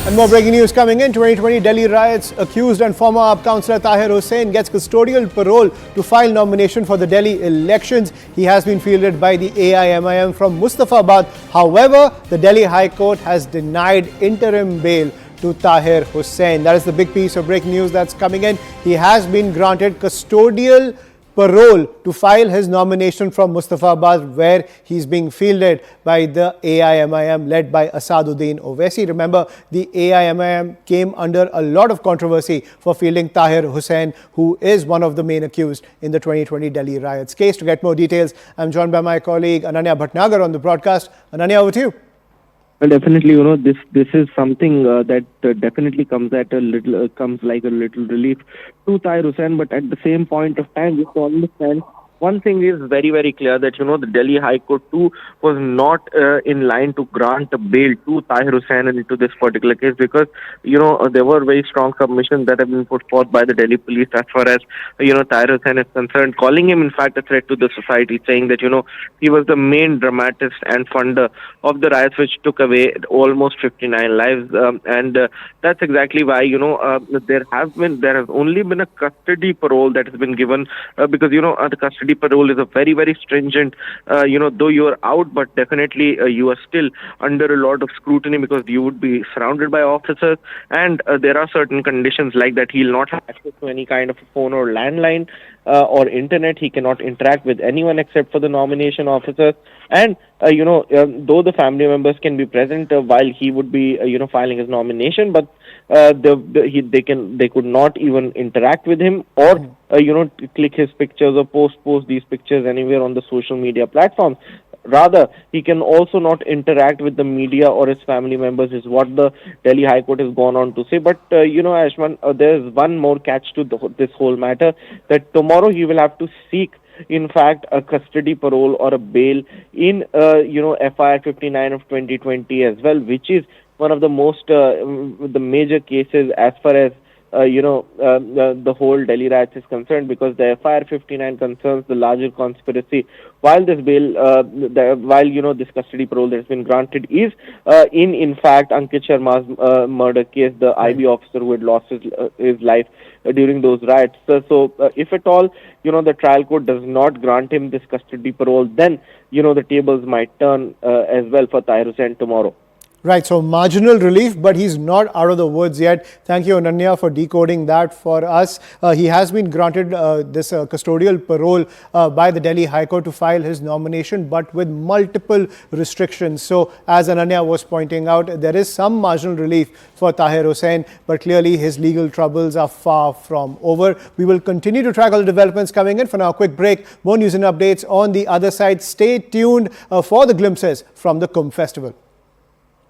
And more breaking news coming in. 2020 Delhi riots. Accused and former AAP councillor Tahir Hussain gets custodial parole to file nomination for the Delhi elections. He has been fielded by the AIMIM from Mustafabad. However, the Delhi High Court has denied interim bail to Tahir Hussain. That is the big piece of breaking news that's coming in. He has been granted custodial parole to file his nomination from Mustafabad, where he's being fielded by the AIMIM led by Asaduddin Owaisi. Remember, the AIMIM came under a lot of controversy for fielding Tahir Hussain, who is one of the main accused in the 2020 Delhi riots case. To get more details, I'm joined by my colleague Ananya Bhatnagar on the broadcast. Ananya, over to you. Well, definitely, this is something that definitely comes like a little relief to Tahir Hussain. But at the same point of time, you have to understand one thing is very, very clear that, the Delhi High Court too was not in line to grant a bail to Tahir Hussain into this particular case because, there were very strong submissions that have been put forth by the Delhi police as far as, Tahir Hussain is concerned, calling him, in fact, a threat to the society, saying that, he was the main dramatist and funder of the riots which took away almost 59 lives. And that's exactly why, there has only been a custody parole that has been given because, the custody parole is a very, very stringent, though you are out, but definitely you are still under a lot of scrutiny because you would be surrounded by officers, and there are certain conditions like that. He'll not have access to any kind of phone or landline or internet. He cannot interact with anyone except for the nomination officers. And, though the family members can be present while he would be, filing his nomination, but they could not even interact with him or, click his pictures or post these pictures anywhere on the social media platforms. Rather, he can also not interact with the media or his family members, is what the Delhi High Court has gone on to say. But, Ashman, there is one more catch to this whole matter, that tomorrow he will have to seek, in fact, a custody parole or a bail in, FIR 59 of 2020 as well, which is one of the most, the major cases as far as the whole Delhi riots is concerned, because the FIR 59 concerns the larger conspiracy. While this bail, this custody parole that has been granted is in fact Ankit Sharma's murder case, the IB officer who had lost his life during those riots. So if at all, the trial court does not grant him this custody parole, then the tables might turn as well for Tahir Hussain tomorrow. Right, so marginal relief, but he's not out of the woods yet. Thank you, Ananya, for decoding that for us. He has been granted this custodial parole by the Delhi High Court to file his nomination, but with multiple restrictions. So, as Ananya was pointing out, there is some marginal relief for Tahir Hussain, but clearly his legal troubles are far from over. We will continue to track all the developments coming in. For now, a quick break. More news and updates on the other side. Stay tuned for the glimpses from the Kumbh Festival.